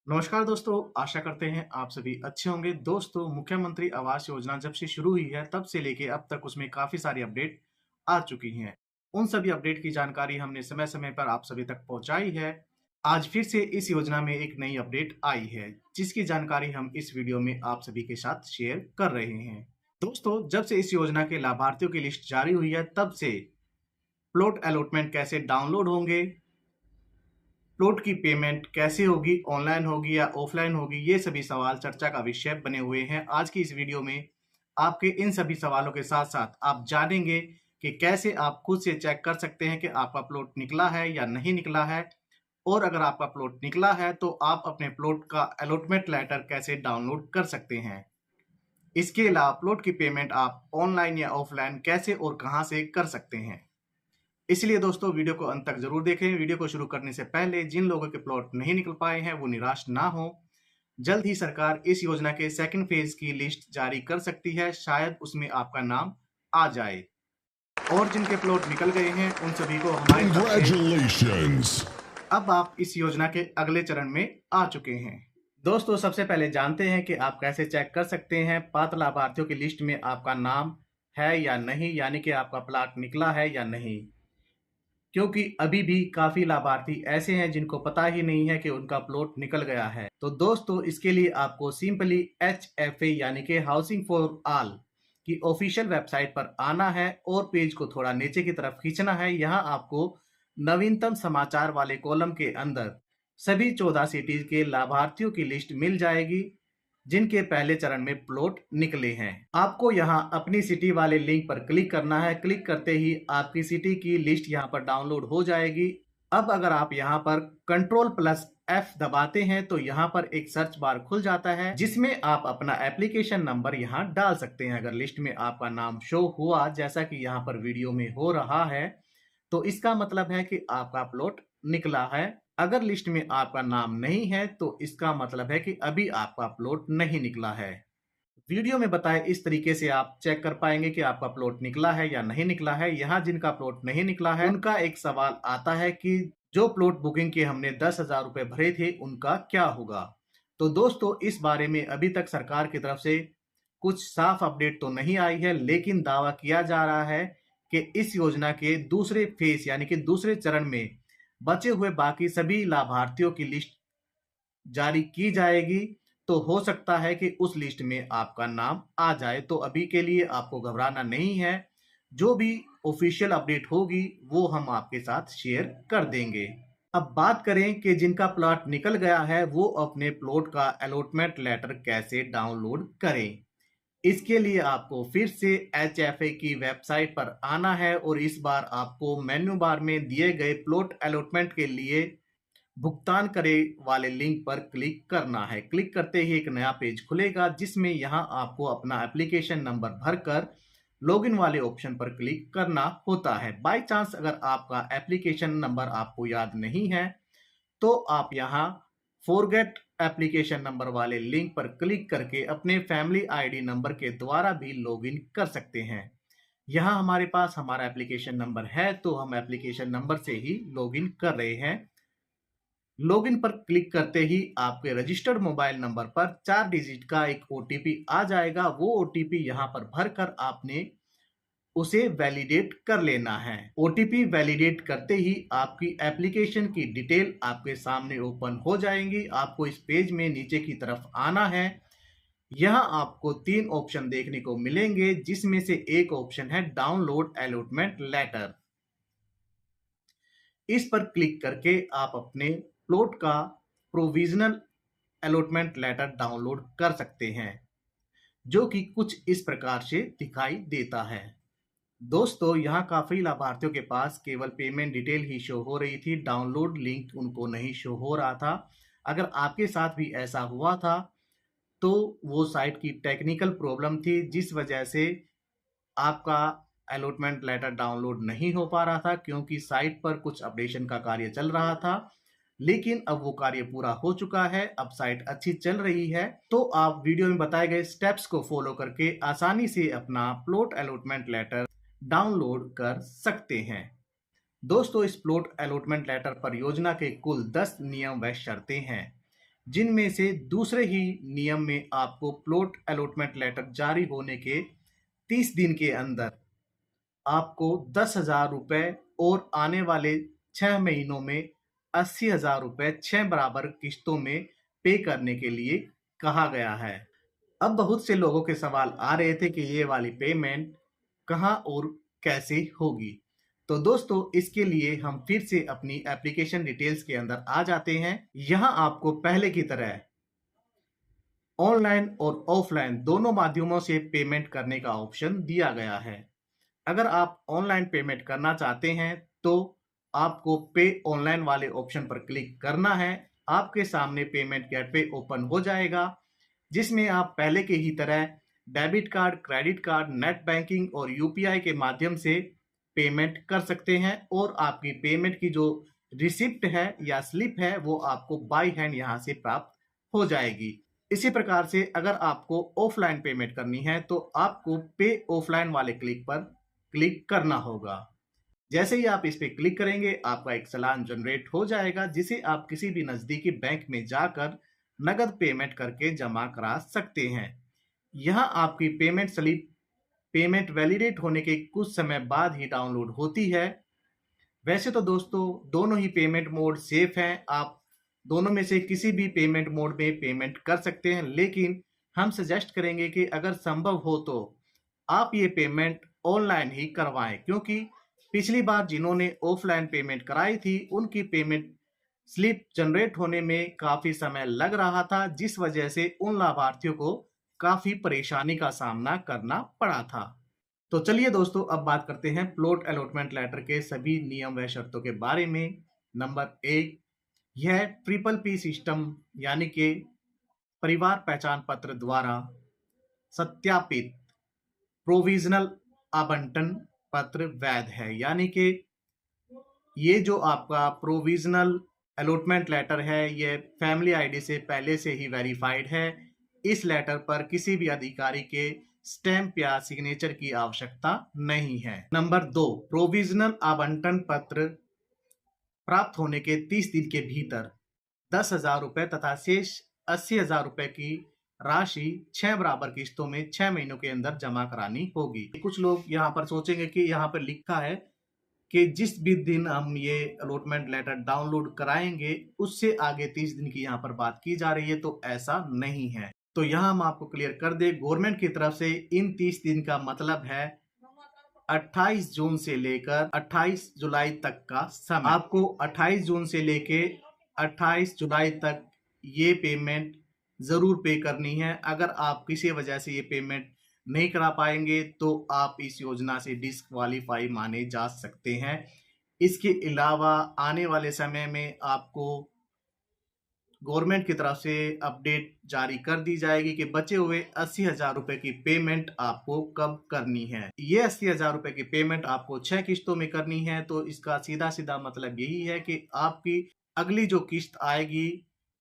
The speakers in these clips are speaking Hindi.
नमस्कार दोस्तों, आशा करते हैं आप सभी अच्छे होंगे। दोस्तों, मुख्यमंत्री आवास योजना जब से शुरू हुई है तब से लेके अब तक उसमें काफ़ी सारी अपडेट आ चुकी हैं। उन सभी अपडेट की जानकारी हमने समय-समय पर आप सभी तक पहुँचाई है। आज फिर से इस योजना में एक नई अपडेट आई है, जिसकी जानकारी हम इस वीडियो में आप सभी के साथ शेयर कर रहे हैं। दोस्तों, जब से इस योजना के लाभार्थियों की लिस्ट जारी हुई है तब से प्लॉट अलॉटमेंट कैसे डाउनलोड होंगे, प्लॉट की पेमेंट कैसे होगी, ऑनलाइन होगी या ऑफलाइन होगी, ये सभी सवाल चर्चा का विषय बने हुए हैं। आज की इस वीडियो में आपके इन सभी सवालों के साथ-साथ आप जानेंगे कि कैसे आप खुद से चेक कर सकते हैं कि आपका प्लॉट निकला है या नहीं निकला है, और अगर आपका प्लॉट निकला है तो आप अपने प्लॉट का अलॉटमेंट लेटर कैसे डाउनलोड कर सकते हैं। इसके अलावा प्लॉट की पेमेंट आप ऑनलाइन या ऑफलाइन कैसे और कहां से कर सकते हैं। इसलिए दोस्तों, वीडियो को अंत तक जरूर देखें। वीडियो को शुरू करने से पहले जिन लोगों के प्लॉट नहीं निकल पाए हैं वो निराश ना हो। जल्द ही सरकार इस योजना के सेकंड फेज की लिस्ट जारी कर सकती है, शायद उसमें आपका नाम आ जाए। और जिनके प्लॉट निकल गए हैं उन सभी को हमारी तरफ से Congratulations! अब आप इस योजना के अगले चरण में आ चुके हैं। दोस्तों, सबसे पहले जानते हैं कि आप कैसे चेक कर सकते हैं पात्र लाभार्थियों की लिस्ट में आपका नाम है या नहीं, यानी कि आपका प्लॉट निकला है या नहीं। क्योंकि अभी भी काफ़ी लाभार्थी ऐसे हैं जिनको पता ही नहीं है कि उनका प्लॉट निकल गया है। तो दोस्तों, इसके लिए आपको सिंपली HFA यानी कि हाउसिंग फॉर ऑल की ऑफिशियल वेबसाइट पर आना है और पेज को थोड़ा नीचे की तरफ खींचना है। यहाँ आपको नवीनतम समाचार वाले कॉलम के अंदर सभी 14 सिटीज के लाभार्थियों की लिस्ट मिल जाएगी जिनके पहले चरण में प्लॉट निकले हैं। आपको यहां अपनी सिटी वाले लिंक पर क्लिक करना है। क्लिक करते ही आपकी सिटी की लिस्ट यहां पर डाउनलोड हो जाएगी। अब अगर आप यहां पर Ctrl+F दबाते हैं तो यहां पर एक सर्च बार खुल जाता है जिसमें आप अपना एप्लीकेशन नंबर यहां डाल सकते हैं। अगर लिस्ट में आपका नाम शो हुआ जैसा कि यहां पर वीडियो में हो रहा है तो इसका मतलब है कि आपका प्लॉट निकला है। अगर लिस्ट में आपका नाम नहीं है तो इसका मतलब है कि अभी आपका प्लॉट नहीं निकला है। वीडियो में बताए इस तरीके से आप चेक कर पाएंगे कि आपका प्लॉट निकला है या नहीं निकला है। यहाँ जिनका प्लॉट नहीं निकला है उनका एक सवाल आता है कि जो प्लॉट बुकिंग के हमने 10,000 रुपए भरे थे उनका क्या होगा। तो दोस्तों, इस बारे में अभी तक सरकार की तरफ से कुछ साफ अपडेट तो नहीं आई है, लेकिन दावा किया जा रहा है कि इस योजना के दूसरे फेज यानी कि दूसरे चरण में बचे हुए बाकी सभी लाभार्थियों की लिस्ट जारी की जाएगी। तो हो सकता है कि उस लिस्ट में आपका नाम आ जाए। तो अभी के लिए आपको घबराना नहीं है। जो भी ऑफिशियल अपडेट होगी वो हम आपके साथ शेयर कर देंगे। अब बात करें कि जिनका प्लॉट निकल गया है वो अपने प्लॉट का अलॉटमेंट लेटर कैसे डाउनलोड करें। इसके लिए आपको फिर से HFA की वेबसाइट पर आना है और इस बार आपको मेन्यू बार में दिए गए प्लॉट अलॉटमेंट के लिए भुगतान करे वाले लिंक पर क्लिक करना है। क्लिक करते ही एक नया पेज खुलेगा जिसमें यहां आपको अपना एप्लीकेशन नंबर भरकर लॉगिन वाले ऑप्शन पर क्लिक करना होता है। बाय चांस अगर आपका एप्लीकेशन नंबर आपको याद नहीं है तो आप यहां फॉरगेट एप्लीकेशन नंबर वाले लिंक पर क्लिक करके अपने फैमिली आईडी नंबर के द्वारा भी लॉगिन कर सकते हैं। यहाँ हमारे पास हमारा एप्लीकेशन नंबर है तो हम एप्लीकेशन नंबर से ही लॉगिन कर रहे हैं। लॉगिन पर क्लिक करते ही आपके रजिस्टर्ड मोबाइल नंबर पर 4 डिजिट का एक ओटीपी आ जाएगा। वो ओटीपी यहाँ पर भरकर आपने उसे वैलिडेट कर लेना है। ओटीपी वैलिडेट करते ही आपकी एप्लीकेशन की डिटेल आपके सामने ओपन हो जाएंगी। आपको इस पेज में नीचे की तरफ आना है। यहाँ आपको 3 ऑप्शन देखने को मिलेंगे जिसमें से एक ऑप्शन है डाउनलोड अलॉटमेंट लेटर। इस पर क्लिक करके आप अपने प्लॉट का प्रोविजनल अलॉटमेंट लेटर डाउनलोड कर सकते हैं, जो कि कुछ इस प्रकार से दिखाई देता है। दोस्तों, यहाँ काफी लाभार्थियों के पास केवल पेमेंट डिटेल ही शो हो रही थी, डाउनलोड लिंक उनको नहीं शो हो रहा था। अगर आपके साथ भी ऐसा हुआ था तो वो साइट की टेक्निकल प्रॉब्लम थी जिस वजह से आपका अलॉटमेंट लेटर डाउनलोड नहीं हो पा रहा था, क्योंकि साइट पर कुछ अपडेशन का कार्य चल रहा था। लेकिन अब वो कार्य पूरा हो चुका है, अब साइट अच्छी चल रही है। तो आप वीडियो में बताए गए स्टेप्स को फॉलो करके आसानी से अपना प्लॉट अलॉटमेंट लेटर डाउनलोड कर सकते हैं। दोस्तों, इस प्लॉट अलॉटमेंट लेटर पर योजना के कुल 10 नियम व शर्तें हैं। जिनमें से दूसरे ही नियम में आपको प्लॉट अलॉटमेंट लेटर जारी होने के 30 दिन के अंदर आपको 10,000 रुपए और आने वाले 6 महीनों में 80,000 रुपए 6 बराबर किश्तों में पे करने के लिए कहा गया है। अब बहुत से लोगों के सवाल आ रहे थे कि ये वाली पेमेंट कहाँ और कैसे होगी। तो दोस्तों इसके लिए हम फिर से अपनी एप्लीकेशन डिटेल्स के अंदर आ जाते हैं। यहाँ आपको पहले की तरह ऑनलाइन और ऑफलाइन दोनों माध्यमों से पेमेंट करने का ऑप्शन दिया गया है। अगर आप ऑनलाइन पेमेंट करना चाहते हैं तो आपको पे ऑनलाइन वाले ऑप्शन पर क्लिक करना है। आपके सामने पेमेंट गेटवे ओपन हो जाएगा, जिसमें आप पहले के ही तरह debit card, credit card, net banking और यूपीआई के माध्यम से पेमेंट कर सकते हैं और आपकी पेमेंट की जो रिसिप्ट है या स्लिप है वो आपको बाय हैंड यहाँ से प्राप्त हो जाएगी। इसी प्रकार से अगर आपको ऑफलाइन पेमेंट करनी है तो आपको पे ऑफलाइन वाले क्लिक पर क्लिक करना होगा। जैसे ही आप इस पे क्लिक करेंगे आपका एक चालान जनरेट हो जाएगा, जिसे आप किसी भी नजदीकी बैंक में जाकर नगद पेमेंट करके जमा करा सकते हैं। यहाँ आपकी पेमेंट स्लिप पेमेंट वैलिडेट होने के कुछ समय बाद ही डाउनलोड होती है। वैसे तो दोस्तों दोनों ही पेमेंट मोड सेफ हैं, आप दोनों में से किसी भी पेमेंट मोड में पेमेंट कर सकते हैं, लेकिन हम सजेस्ट करेंगे कि अगर संभव हो तो आप ये पेमेंट ऑनलाइन ही करवाएं, क्योंकि पिछली बार जिन्होंने ऑफलाइन पेमेंट कराई थी उनकी पेमेंट स्लिप जनरेट होने में काफी समय लग रहा था, जिस वजह से उन लाभार्थियों को काफी परेशानी का सामना करना पड़ा था। तो चलिए दोस्तों अब बात करते हैं प्लॉट अलॉटमेंट लेटर के सभी नियम व शर्तों के बारे में। नंबर 1, यह ट्रिपल पी सिस्टम यानी कि परिवार पहचान पत्र द्वारा सत्यापित प्रोविजनल आवंटन पत्र वैध है। यानी कि ये जो आपका प्रोविजनल अलॉटमेंट लेटर है ये फैमिली आईडी से पहले से ही वेरीफाइड है। इस लेटर पर किसी भी अधिकारी के स्टैंप या सिग्नेचर की आवश्यकता नहीं है। नंबर 2, प्रोविजनल आवंटन पत्र प्राप्त होने के 30 दिन के भीतर 10,000 रुपए तथा शेष 80,000 रुपए की राशि 6 बराबर किस्तों में 6 महीनों के अंदर जमा करानी होगी। कुछ लोग यहाँ पर सोचेंगे कि यहाँ पर लिखा है कि जिस भी दिन हम ये अलॉटमेंट लेटर डाउनलोड कराएंगे उससे आगे 30 दिन की यहाँ पर बात की जा रही है, तो ऐसा नहीं है। तो यहाँ हम आपको क्लियर कर दे, गवर्नमेंट की तरफ से इन 30 दिन का मतलब है 28 जून से लेकर 28 जुलाई तक का समय। आपको 28 जून से लेके 28 जुलाई तक ये पेमेंट जरूर पे करनी है। अगर आप किसी वजह से ये पेमेंट नहीं करा पाएंगे तो आप इस योजना से डिस्क्वालीफाई माने जा सकते हैं। इसके अलावा आने वाले समय में आपको गवर्नमेंट की तरफ से अपडेट जारी कर दी जाएगी कि बचे हुए 80,000 रुपए की पेमेंट आपको कब करनी है। ये 80,000 रुपए की पेमेंट आपको 6 किस्तों में करनी है। तो इसका सीधा सीधा मतलब यही है कि आपकी अगली जो किस्त आएगी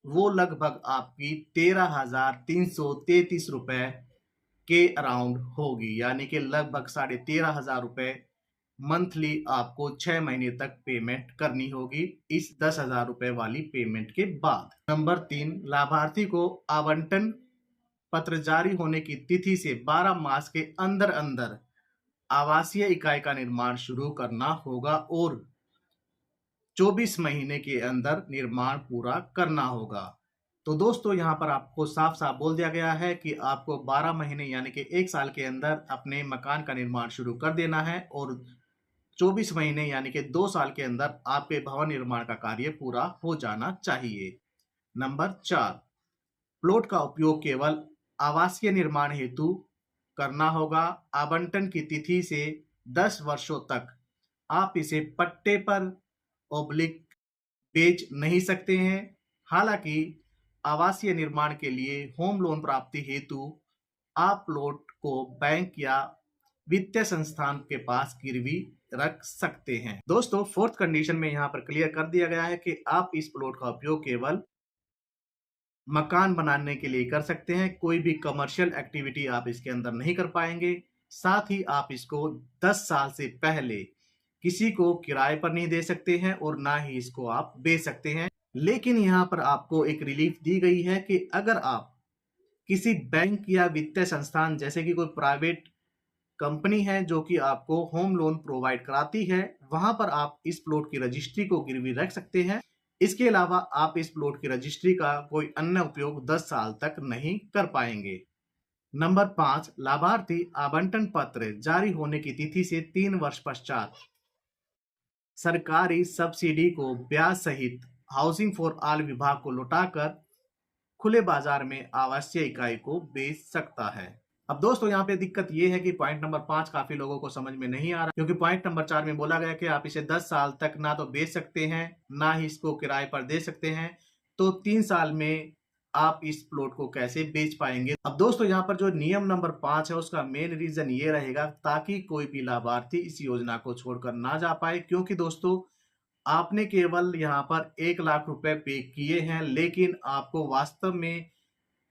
वो लगभग आपकी 13,333 रुपए के अराउंड होगी, यानी कि लगभग 13,500 रुपए मंथली आपको 6 महीने तक पेमेंट करनी होगी इस 10,000 रुपए वाली पेमेंट के बाद। नंबर 3, लाभार्थी को आवंटन पत्र जारी होने की तिथि से 12 मास के अंदर अंदर आवासीय इकाई का निर्माण शुरू करना होगा और 24 महीने के अंदर निर्माण पूरा करना होगा। तो दोस्तों यहाँ पर आपको साफ साफ बोल दिया गया है कि आपको 12 महीने यानी कि 1 साल के अंदर अपने मकान का निर्माण शुरू कर देना है और 24 महीने यानी कि 2 साल के अंदर आपके भवन निर्माण का कार्य पूरा हो जाना चाहिए। नंबर 4, प्लॉट का उपयोग केवल आवासीय निर्माण हेतु करना होगा। आवंटन की तिथि से 10 वर्षों तक आप इसे पट्टे पर ओब्लिक बेच नहीं सकते हैं। हालांकि आवासीय निर्माण के लिए होम लोन प्राप्ति हेतु आप प्लॉट को बैंक या वित्तीय संस्थान के पास गिरवी रख सकते हैं। दोस्तों 4th कंडीशन में यहाँ पर क्लियर कर दिया गया है कि आप इस प्लॉट का उपयोग केवल मकान बनाने के लिए कर सकते हैं। कोई भी कमर्शियल एक्टिविटी आप इसके अंदर नहीं कर पाएंगे। साथ ही आप इसको 10 साल से पहले किसी को किराए पर नहीं दे सकते हैं और ना ही इसको आप बेच सकते हैं। लेकिन यहाँ पर आपको एक रिलीफ दी गई है कि अगर आप किसी बैंक या वित्तीय संस्थान जैसे कि कोई प्राइवेट कंपनी है जो कि आपको होम लोन प्रोवाइड कराती है, वहां पर आप इस प्लॉट की रजिस्ट्री को गिरवी रख सकते हैं। इसके अलावा आप इस प्लॉट की रजिस्ट्री का कोई अन्य उपयोग 10 साल तक नहीं कर पाएंगे। नंबर 5, लाभार्थी आवंटन पत्र जारी होने की तिथि से 3 वर्ष पश्चात सरकारी सब्सिडी को ब्याज सहित हाउसिंग फॉर ऑल विभाग को लौटाकर खुले बाजार में आवासीय इकाई को बेच सकता है। अब दोस्तों यहाँ पे दिक्कत ये है कि पॉइंट नंबर 5 काफी लोगों को समझ में नहीं आ रहा, क्योंकि पॉइंट नंबर 4 में बोला गया कि आप इसे 10 साल तक ना तो बेच सकते हैं, ना ही इसको किराए पर दे सकते हैं। तो 3 साल में आप इस प्लॉट को कैसे बेच पाएंगे। अब दोस्तों यहाँ पर जो नियम नंबर 5 है उसका मेन रीजन ये रहेगा ताकि कोई भी लाभार्थी इस योजना को छोड़कर ना जा पाए, क्योंकि दोस्तों आपने केवल यहाँ पर 1 लाख रुपए पे किए हैं, लेकिन आपको वास्तव में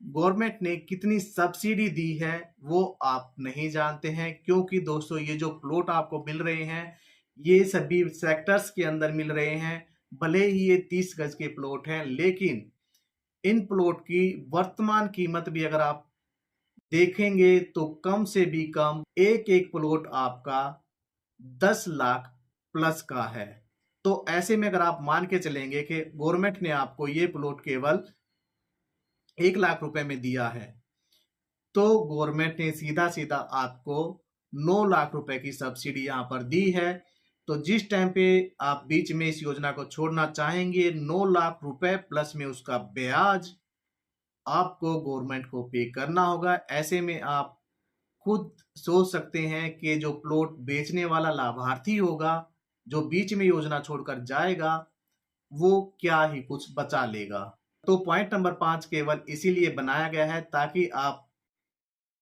गवर्नमेंट ने कितनी सब्सिडी दी है वो आप नहीं जानते हैं। क्योंकि दोस्तों ये जो प्लॉट आपको मिल रहे हैं ये सभी सेक्टर्स के अंदर मिल रहे हैं। भले ही ये 30 गज के प्लॉट हैं, लेकिन इन प्लॉट की वर्तमान कीमत भी अगर आप देखेंगे तो कम से भी कम एक एक प्लॉट आपका 10 लाख प्लस का है। तो ऐसे में अगर आप मान के चलेंगे कि गवर्नमेंट ने आपको ये प्लॉट केवल 1 लाख रुपए में दिया है, तो गवर्नमेंट ने सीधा सीधा आपको 9 लाख रुपए की सब्सिडी यहाँ पर दी है। तो जिस टाइम पे आप बीच में इस योजना को छोड़ना चाहेंगे, 9 लाख रुपए प्लस में उसका ब्याज आपको गवर्नमेंट को पे करना होगा। ऐसे में आप खुद सोच सकते हैं कि जो प्लॉट बेचने वाला लाभार्थी होगा, जो बीच में योजना छोड़कर जाएगा, वो क्या ही कुछ बचा लेगा। तो पॉइंट नंबर 5 केवल इसीलिए बनाया गया है ताकि आप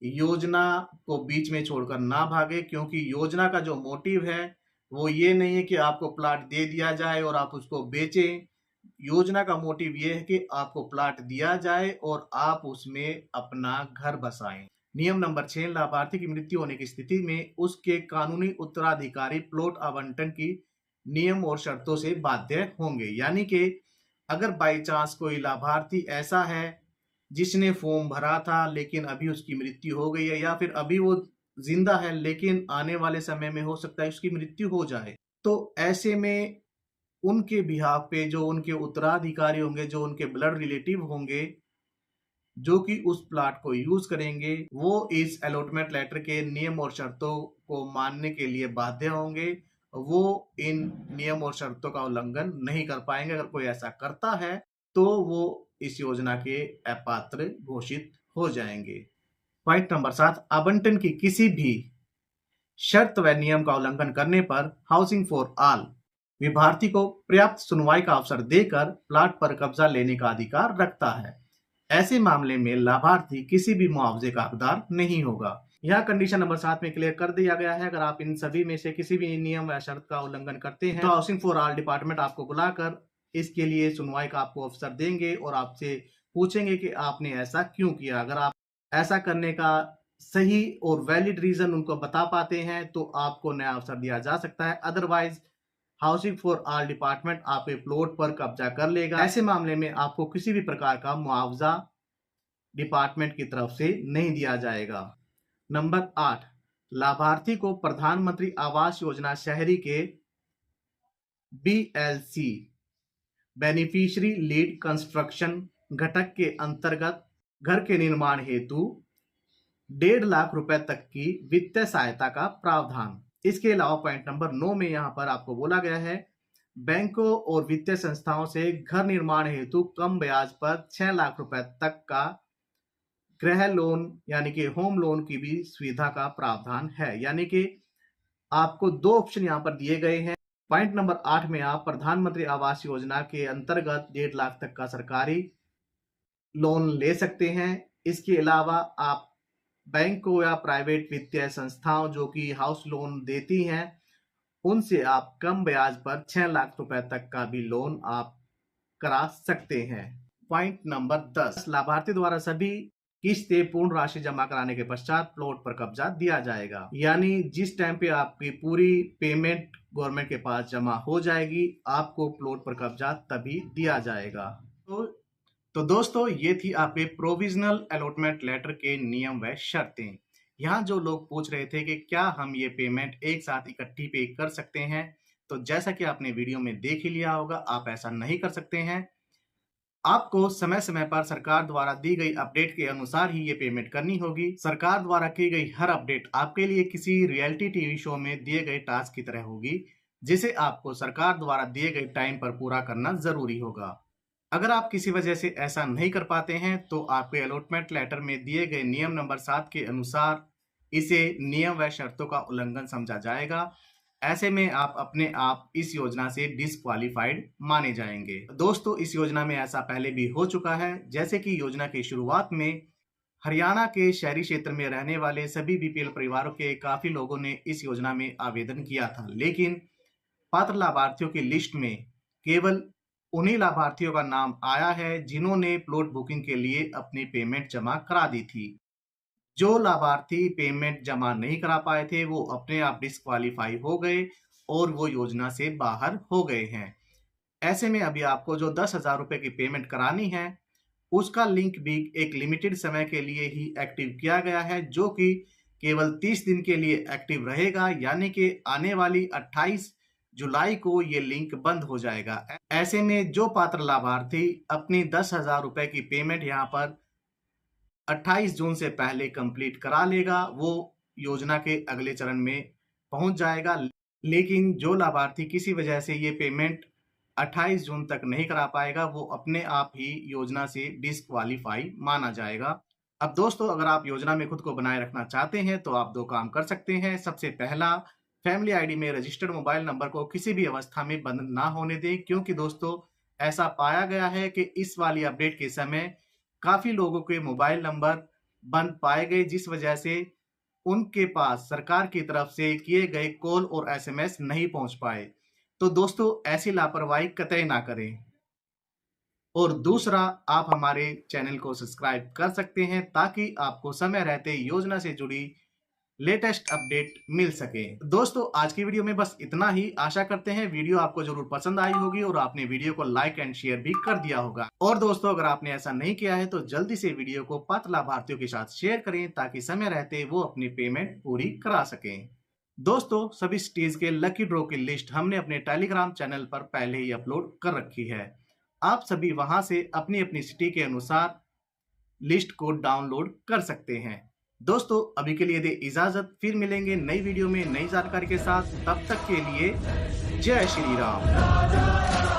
योजना को बीच में छोड़कर ना भागे, क्योंकि योजना का जो मोटिव है वो ये नहीं है कि आपको प्लाट दे दिया जाए और आप उसको बेचें। योजना का मोटिव ये है कि आपको प्लाट दिया जाए और आप उसमें अपना घर बसाएं। नियम नंबर 6, लाभार्थी की मृत्यु होने की स्थिति में उसके कानूनी उत्तराधिकारी प्लॉट आवंटन की नियम और शर्तों से बाध्य होंगे। यानी कि अगर बाई चांस कोई लाभार्थी ऐसा है जिसने फॉर्म भरा था लेकिन अभी उसकी मृत्यु हो गई है, या फिर अभी वो जिंदा है लेकिन आने वाले समय में हो सकता है उसकी मृत्यु हो जाए, तो ऐसे में उनके बिहाफ पे जो उनके उत्तराधिकारी होंगे, जो उनके ब्लड रिलेटिव होंगे, जो कि उस प्लाट को यूज करेंगे, वो इस अलॉटमेंट लेटर के नियम और शर्तों को मानने के लिए बाध्य होंगे। वो इन नियम और शर्तों का उल्लंघन नहीं कर पाएंगे। अगर कोई ऐसा करता है तो वो इस योजना के अपात्र घोषित हो जाएंगे। पॉइंट नंबर 7, आवंटन की किसी भी शर्त व नियम का उल्लंघन करने पर हाउसिंग फॉर ऑल विभार्थी को पर्याप्त सुनवाई का अवसर देकर प्लाट पर कब्जा लेने का अधिकार रखता है। ऐसे मामले में लाभार्थी किसी भी मुआवजे का हकदार नहीं होगा। यह कंडीशन नंबर 7 में क्लियर कर दिया गया है। अगर आप इन सभी में से किसी भी नियम या शर्त का उल्लंघन करते हैं तो हाउसिंग फॉर ऑल डिपार्टमेंट आपको बुलाकर इसके लिए सुनवाई का आपको अवसर देंगे और आपसे पूछेंगे कि आपने ऐसा क्यों किया। अगर आप ऐसा करने का सही और वैलिड रीजन उनको बता पाते हैं तो आपको नया अवसर दिया जा सकता है। Otherwise housing for all department आपके प्लॉट पर कब्जा कर लेगा। ऐसे मामले में आपको किसी भी प्रकार का मुआवजा डिपार्टमेंट की तरफ से नहीं दिया जाएगा। नंबर 8, लाभार्थी को प्रधानमंत्री आवास योजना शहरी के BLC बेनिफिशियरी लीड कंस्ट्रक्शन घटक के अंतर्गत घर के निर्माण हेतु 1.5 लाख रुपए तक की वित्तीय सहायता का प्रावधान। इसके अलावा पॉइंट नंबर 9 में यहाँ पर आपको बोला गया है बैंकों और वित्तीय संस्थाओं से घर निर्माण हेतु कम ब्याज पर 6 लाख रुपए तक का गृह लोन यानी कि होम लोन की भी सुविधा का प्रावधान है। यानी कि आपको 2 ऑप्शन यहाँ पर दिए गए हैं। पॉइंट नंबर 8 में आप प्रधानमंत्री आवास योजना के अंतर्गत 1.5 लाख तक का सरकारी लोन ले सकते हैं। इसके अलावा आप बैंक को या प्राइवेट वित्तीय संस्थाओं जो कि हाउस लोन देती हैं उनसे आप कम ब्याज पर 6 लाख रुपए तक का भी लोन आप करा सकते हैं। पॉइंट नंबर 10, लाभार्थी द्वारा सभी किस्तें पूर्ण राशि जमा कराने के पश्चात प्लॉट पर कब्जा दिया जाएगा। यानी जिस टाइम पे आपकी पूरी पेमेंट गवर्नमेंट के पास जमा हो जाएगी, आपको प्लॉट पर कब्जा तभी दिया जाएगा। तो दोस्तों, ये थी आपके प्रोविजनल अलॉटमेंट लेटर के नियम व शर्तें। यहाँ जो लोग पूछ रहे थे कि क्या हम ये पेमेंट एक साथ इकट्ठी पे कर सकते हैं, तो जैसा कि आपने वीडियो में देख ही लिया होगा, आप ऐसा नहीं कर सकते हैं। आपको समय समय पर सरकार द्वारा दी गई अपडेट के अनुसार ही ये पेमेंट करनी होगी। सरकार द्वारा की गई हर अपडेट आपके लिए किसी रियलिटी टीवी शो में दिए गए टास्क की तरह होगी, जिसे आपको सरकार द्वारा दिए गए टाइम पर पूरा करना जरूरी होगा। अगर आप किसी वजह से ऐसा नहीं कर पाते हैं तो आपके अलॉटमेंट लेटर में दिए गए नियम नंबर 7 के अनुसार इसे नियम व शर्तों का उल्लंघन समझा जाएगा। ऐसे में आप अपने आप इस योजना से डिसक्वालीफाइड माने जाएंगे। दोस्तों, इस योजना में ऐसा पहले भी हो चुका है। जैसे कि योजना की शुरुआत में हरियाणा के शहरी क्षेत्र में रहने वाले सभी बीपीएल परिवारों के काफी लोगों ने इस योजना में आवेदन किया था, लेकिन पात्र लाभार्थियों की लिस्ट में केवल उन्हीं लाभार्थियों का नाम आया है जिन्होंने प्लॉट बुकिंग के लिए अपनी पेमेंट जमा करा दी थी। जो लाभार्थी पेमेंट जमा नहीं करा पाए थे वो अपने आप डिस्क्वालीफाई हो गए और वो योजना से बाहर हो गए हैं। ऐसे में अभी आपको जो 10,000 रुपए की पेमेंट करानी है उसका लिंक भी एक लिमिटेड समय के लिए ही एक्टिव किया गया है, जो कि केवल 30 दिन के लिए एक्टिव रहेगा। यानी कि आने वाली 28 जुलाई को ये लिंक बंद हो जाएगा। ऐसे में जो पात्र लाभार्थी अपनी 10,000 रुपए की पेमेंट यहाँ पर 28 जून से पहले कंप्लीट करा लेगा, वो योजना के अगले चरण में पहुंच जाएगा। लेकिन जो लाभार्थी किसी वजह से ये पेमेंट 28 जून तक नहीं करा पाएगा, वो अपने आप ही योजना से डिस्क्वालीफाई माना जाएगा। अब दोस्तों, अगर आप योजना में खुद को बनाए रखना चाहते हैं तो आप दो काम कर सकते हैं। सबसे पहला, फैमिली आईडी में रजिस्टर्ड मोबाइल नंबर को किसी भी अवस्था में बंद ना होने दें, क्योंकि दोस्तों ऐसा पाया गया है कि इस वाली अपडेट के समय काफी लोगों के मोबाइल नंबर बंद पाए गए, जिस वजह से उनके पास सरकार की तरफ से किए गए कॉल और एसएमएस नहीं पहुंच पाए। तो दोस्तों, ऐसी लापरवाही कतई ना करें। और दूसरा, आप हमारे चैनल को सब्सक्राइब कर सकते हैं ताकि आपको समय रहते योजना से जुड़ी लेटेस्ट अपडेट मिल सके। दोस्तों, आज की वीडियो में बस इतना ही। आशा करते हैं वीडियो आपको जरूर पसंद आई होगी और आपने वीडियो को लाइक एंड शेयर भी कर दिया होगा। और दोस्तों, अगर आपने ऐसा नहीं किया है तो जल्दी से वीडियो को पात्र लाभार्थियों के साथ शेयर करें ताकि समय रहते वो अपनी पेमेंट पूरी करा सकें। दोस्तों, सभी सिटीज के लकी ड्रॉ की लिस्ट हमने अपने टेलीग्राम चैनल पर पहले ही अपलोड कर रखी है। आप सभी वहां से अपनी अपनी सिटी के अनुसार लिस्ट को डाउनलोड कर सकते हैं। दोस्तों, अभी के लिए दे इजाजत, फिर मिलेंगे नई वीडियो में नई जानकारी के साथ। तब तक के लिए जय श्री राम।